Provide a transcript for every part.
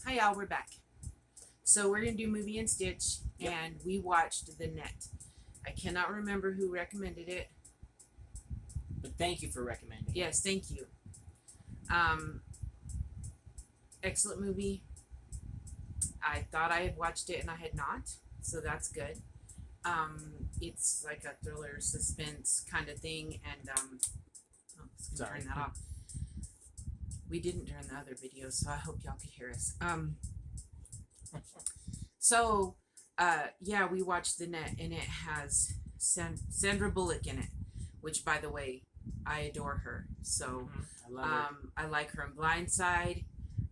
Hi, y'all. We're back. So we're gonna do Movie and Stitch, Yep. and we watched The Net. I cannot remember who recommended it. But thank you for recommending. Yes, thank you. Um, excellent movie. I thought I had watched it and I had not, so that's good. It's like a thriller, suspense kind of thing, and Sorry. turn that off. We didn't during the other video, so I hope y'all could hear us. So, yeah, we watched The Net, and it has Sandra Bullock in it, which, by the way, I adore her. So, I love her. I like her in Blindside.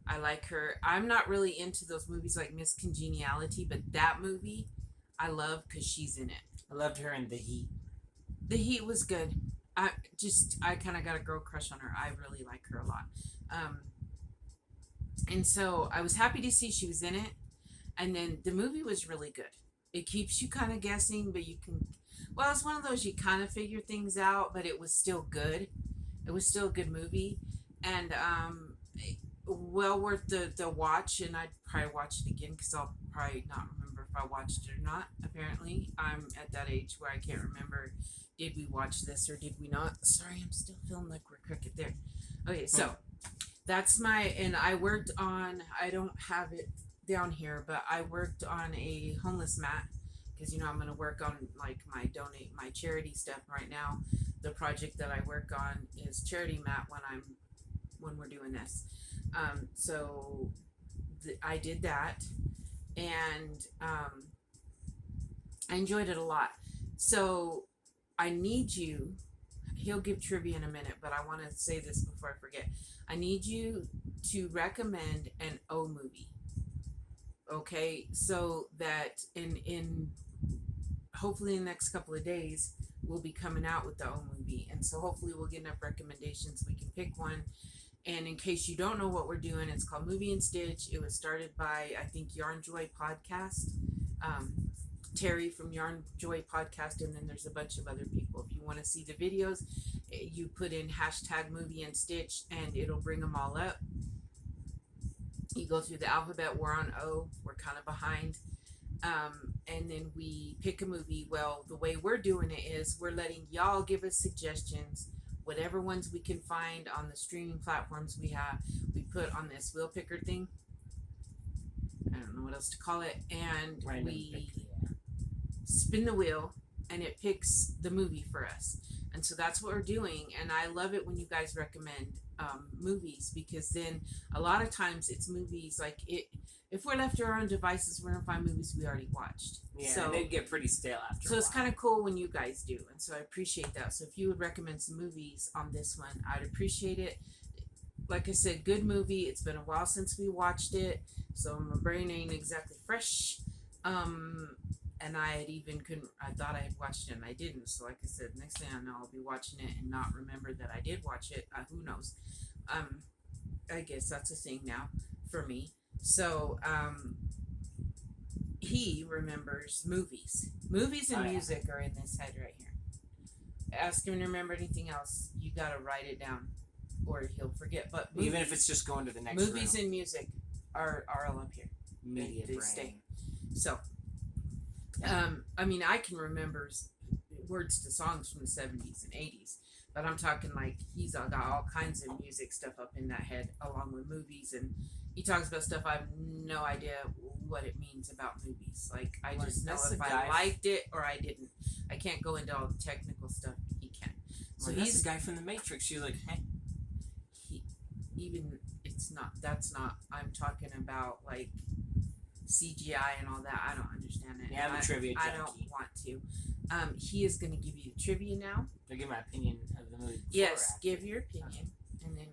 I like her. I'm not really into those movies like Miss Congeniality, but that movie I love because she's in it. I loved her in The Heat. The Heat was good. I kind of got a girl crush on her. I really like her a lot. And so I was happy to see she was in it. And then the movie was really good. It keeps you kind of guessing, but you can. Well, it's one of those you kind of figure things out, but it was still good. It was still a good movie, and well worth the watch. And I'd probably watch it again because I'll probably not remember if I watched it or not. Apparently, I'm at that age where I can't remember. Did we watch this or did we not? Sorry, I'm still feeling like we're crooked there. Okay, so that's my. And I worked on. I don't have it down here, but I worked on a homeless mat because I'm going to work on like my donate my charity stuff right now. The project that I work on is charity mat when we're doing this. So I did that, and I enjoyed it a lot. So I need you. He'll give trivia in a minute, but I want to say this before I forget. I need you to recommend an O movie. Okay, so that in hopefully in the next couple of days we'll be coming out with the O movie, and so hopefully we'll get enough recommendations we can pick one. And in case you don't know what we're doing, it's called Movie and Stitch. It was started by I think Yarn Joy Podcast, Terry from Yarn Joy Podcast, and then there's a bunch of other people. If you want to see the videos, you put in hashtag Movie and Stitch, and it'll bring them all up. You go through the alphabet. We're on O. We're kind of behind. And then we pick a movie. Well, the way we're doing it is we're letting y'all give us suggestions, whatever ones we can find on the streaming platforms we have. We put on this wheel picker thing. I don't know what else to call it. And we spin the wheel, and it picks the movie for us. And so that's what we're doing. And I love it when you guys recommend movies, because then a lot of times it's movies like it. If we're left to our own devices, we're gonna find movies we already watched. Yeah, so and they get pretty stale after. So it's kind of cool when you guys do, and so I appreciate that. So if you would recommend some movies on this one, I'd appreciate it. Like I said, good movie. It's been a while since we watched it, so my brain ain't exactly fresh. And I had even couldn't. I thought I had watched it and I didn't. So like I said, next thing I know, I'll be watching it and not remember that I did watch it. Who knows? I guess that's a thing now for me. So he remembers movies. Movies and music are in this head right here. Ask him to remember anything else. You gotta write it down, or he'll forget. But movies, even if it's just going to the next movies room. And music are all up here. Media they brain. Stay. So, I mean, I can remember words to songs from the 70s and 80s, but I'm talking like he's got all kinds of music stuff up in that head, along with movies, and he talks about stuff I have no idea what it means about movies. Like I just know if I liked it or I didn't. I can't go into all the technical stuff. He can. So he's the guy from The Matrix. You're like, hey. That's not. I'm talking about like CGI and all that. I don't understand it. Yeah, I'm a trivia junkie. I don't want to. He is going to give you the trivia now. I'll give my opinion of the movie. Yes, give your opinion, and then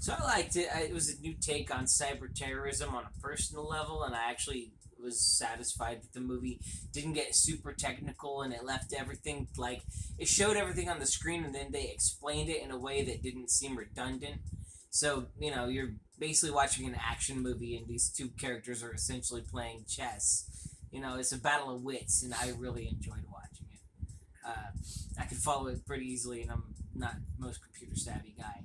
So I liked it. It was a new take on cyber terrorism on a personal level, and I actually was satisfied that the movie didn't get super technical, and it left everything like it showed everything on the screen, and then they explained it in a way that didn't seem redundant. So you're basically watching an action movie, and these two characters are essentially playing chess. It's a battle of wits, and I really enjoyed watching it. I could follow it pretty easily, and I'm not the most computer savvy guy.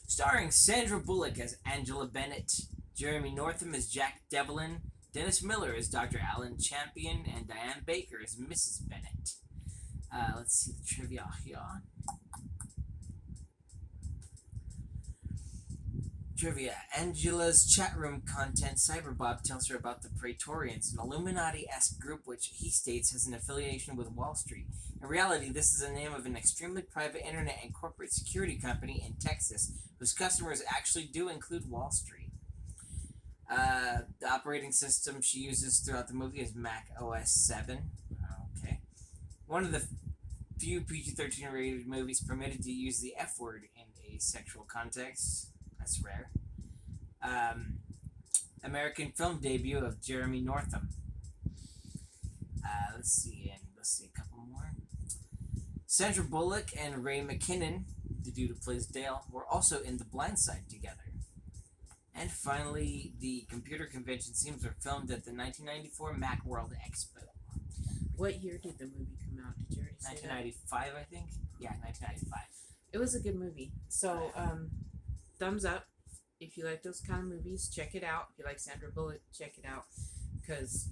Starring Sandra Bullock as Angela Bennett, Jeremy Northam as Jack Devlin, Dennis Miller as Dr. Alan Champion, and Diane Baker as Mrs. Bennett. Let's see the trivia here. Trivia. Angela's chat room content, Cyberbob tells her about the Praetorians, an Illuminati-esque group which he states has an affiliation with Wall Street. In reality, this is the name of an extremely private internet and corporate security company in Texas, whose customers actually do include Wall Street. The operating system she uses throughout the movie is Mac OS 7. Okay. One of the few PG-13 rated movies permitted to use the F word in a sexual context. That's rare. American film debut of Jeremy Northam. Let's see a couple more. Sandra Bullock and Ray McKinnon, the dude who plays Dale, were also in The Blind Side together. And finally, the computer convention scenes were filmed at the 1994 Macworld Expo. What year did the movie come out? Did you already say 1995, I think. Yeah, 1995. It was a good movie. So, thumbs up. If you like those kind of movies, check it out. If you like Sandra Bullock, check it out. Because,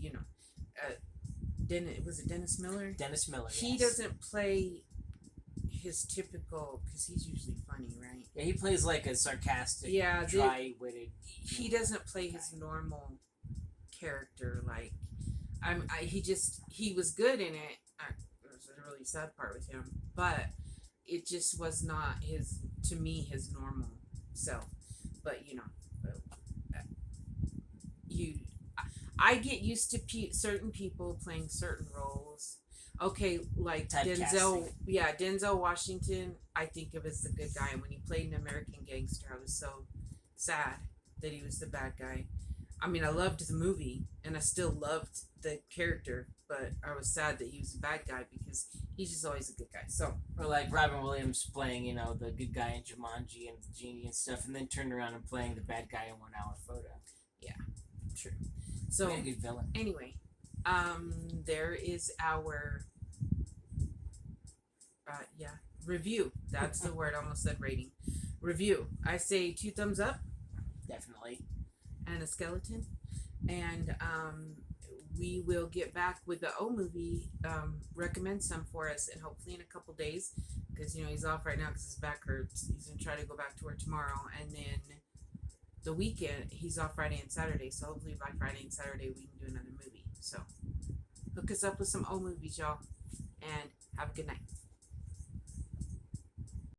was it Dennis Miller? Dennis Miller, He yes. doesn't play his typical, because he's usually funny, right? Yeah, he plays like a sarcastic, dry-witted. He doesn't play his normal character. Like, he was good in it. There's a really sad part with him, but it just was not his normal self. But I get used to certain people playing certain roles. Okay, like Denzel Washington, I think of as the good guy. And when he played an American Gangster, I was so sad that he was the bad guy. I mean, I loved the movie, and I still loved the character, but I was sad that he was the bad guy because he's just always a good guy. So, or like Robin Williams playing, the good guy in Jumanji and the genie and stuff, and then turned around and playing the bad guy in 1 Hour Photo. Yeah, true. So, a good villain. Anyway, there is our review. That's the word. I almost said rating. Review. I say 2 thumbs up. Definitely. And a skeleton. And we will get back with the O movie. Recommend some for us, and hopefully in a couple days, because he's off right now because his back hurts. He's gonna try to go back to work tomorrow, and then the weekend he's off Friday and Saturday. So hopefully by Friday and Saturday we can do another movie. So hook us up with some O movies, y'all, and have a good night.